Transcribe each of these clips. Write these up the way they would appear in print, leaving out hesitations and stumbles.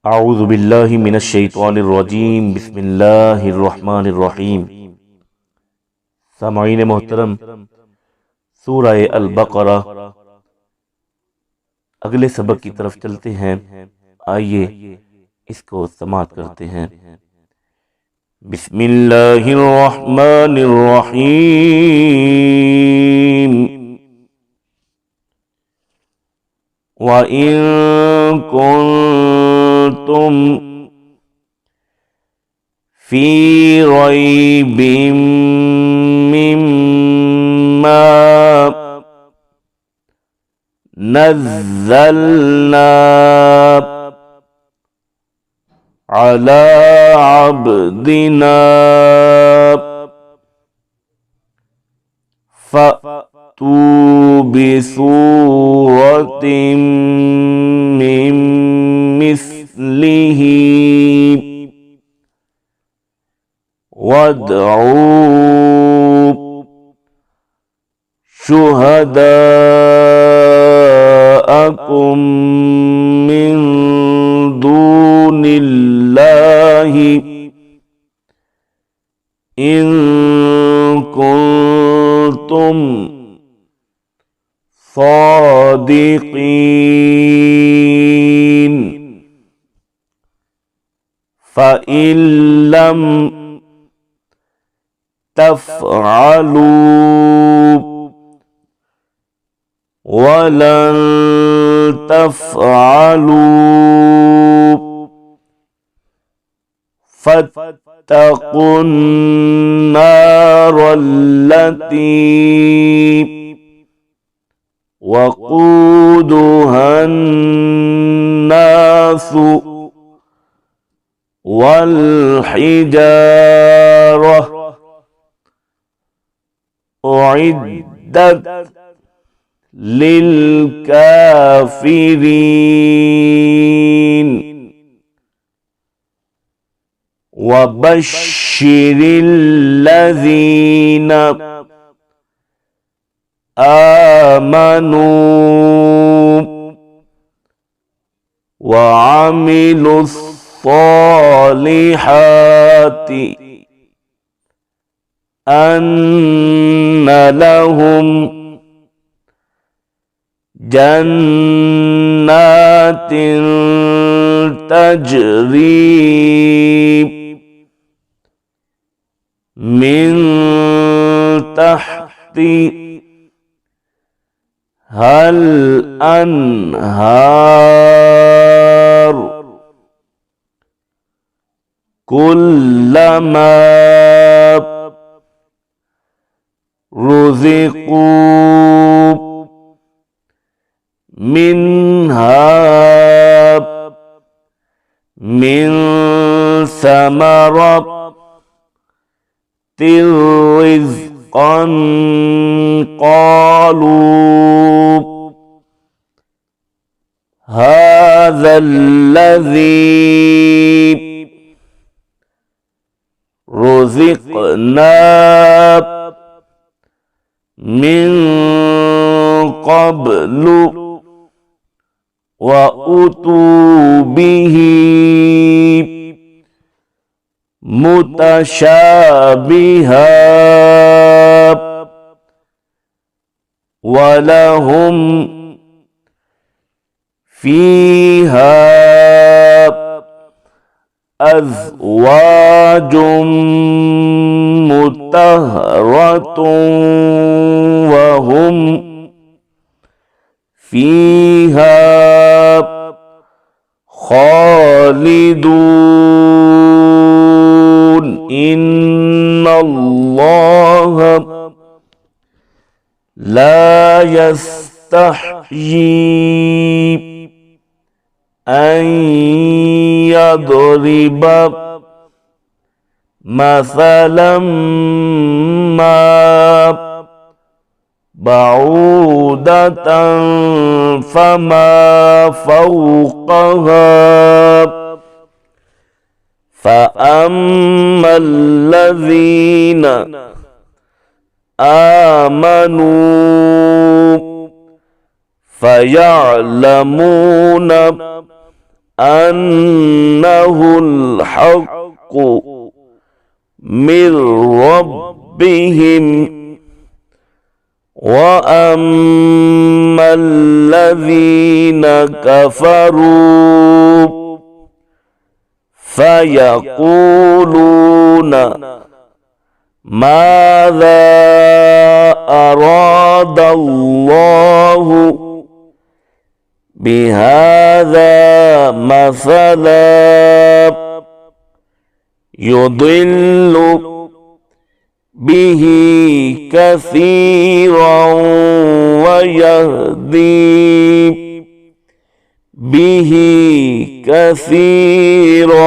अऊज़ु बिल्लाहि मिनश्शैतानिर्रजीम बिस्मिल्लाहिर्रहमानिर्रहीम। सामाईन मोहतरम, सूरह अल-बक़रा अगले सबक की तरफ चलते हैं। आइए इसको समाअत करते हैं। बिस्मिल्लाहिर्रहमानिर्रहीम। व इन कुन्तुम फी रैबिम मिम्मा नज़्ज़लना अला अब्दिना फ़अतू बिसूरतिम मिन मिस्लिही वदऊ शुहदाअकुम मिन दूनिल्लाहि इन कुन्तुम सादिक़ीन फ़इन लम तफ़अलू वलन तफ़अलू फत्तक़ुन नारल्लती वक़ूदुहन नासु वल हिजारह उइद्दत लिल काफिरीन वबश्शिरिल लज़ीना आमनू वअमिलुस्सॉलिहाति अन्न लहुम जन्नातिन तजरी मिन तहती हल अनहार कुल्लमा रुज़िक़ू मिन्हा मिन समरतिर रिज़्क़न क़ालू हाज़ल्लज़ी रुज़िक़ना मिन क़ब्लु व उतू बिही मुतशाबिहा वलहुम फीहा अज़वाजुम मुतहहरतुन वहुम फीहा खालिदून इन्नल्लाह ला यस्तहयी अन यदरिबा मसलन मा बऊदतन फमा फौक़हा फ़अम्मल्लज़ीना आमनू फयअलमून أنه الحق من ربهم، وأما الذين كفروا فيقولون ماذا أراد الله بهذا مثلا يضل به كثيرا ويهدي به كثيرا،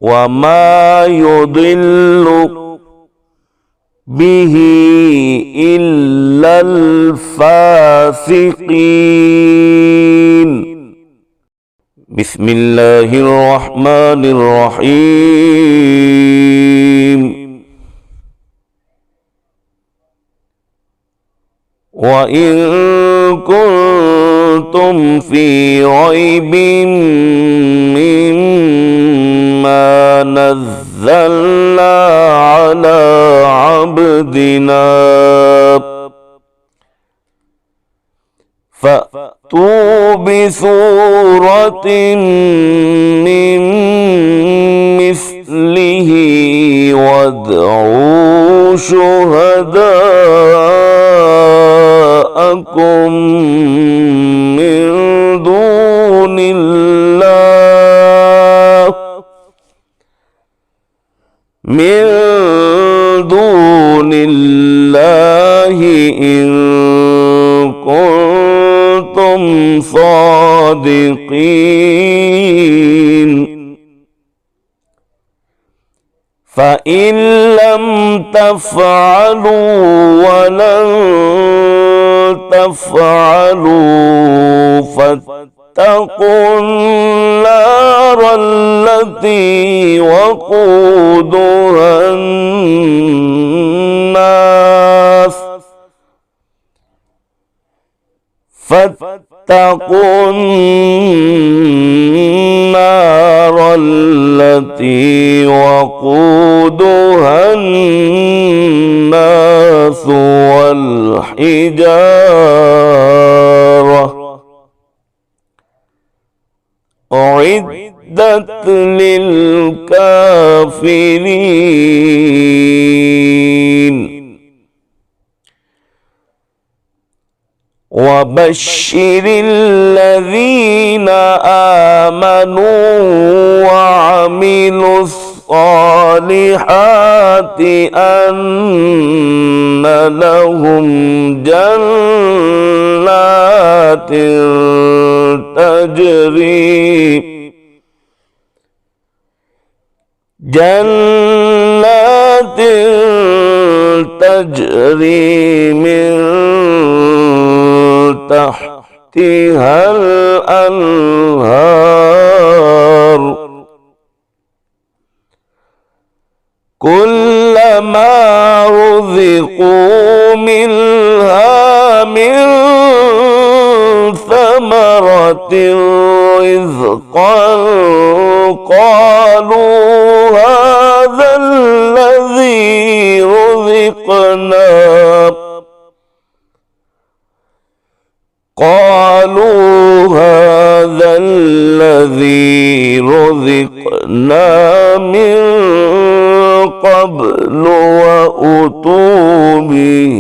وما يضل به إلا الفاسقين. بسم الله الرحمن الرحيم. وإن كنتم في ريب مما نزلنا على عبدنا فأتوا بسورة من مثله وادعوا شهداءكم من دون الله إن كنتم صادقين. فإن لم تفعلوا ولن تفعلوا فاتقوا النار التي وقودها الناس والحجارة أعدت للكافرين. وبشر الذين آمنوا وعملوا الصالحات أن لهم جنات تجري من تحتها الأنهار كلما رزقوا منها من ثمرة رزقا قالوا هذا الذي رزقنا من قبل وأتوا به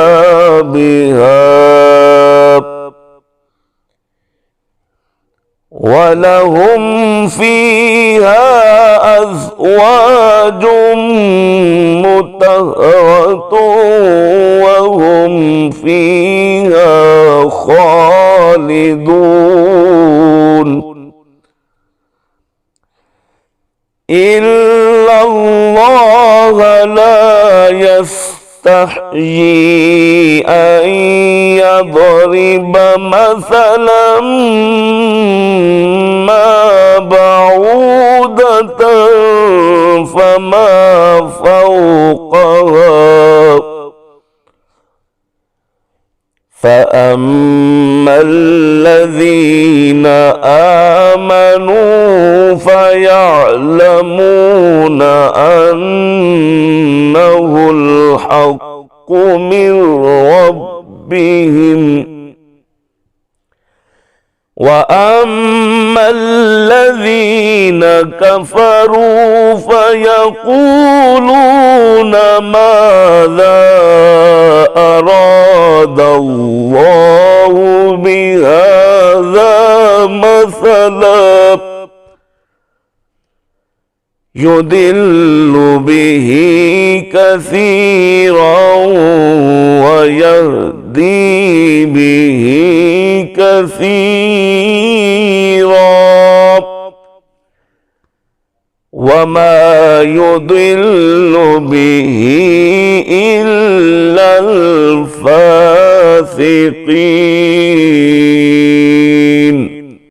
متشابها ولهم فيها أزواج مطهرة وهم فيها خالدون. إلا الله لا يستحيي أن يضرب مثلا ما بعوضة فما فأما الذين آمنوا فيعلمون أنه الحق من ربهم، وأما الذين كفروا فيقولون ماذا أراد الله بهذا مثلا يضل به كثيرا ويهدي به كثيرا، وما يضل به إلا الفاسقين.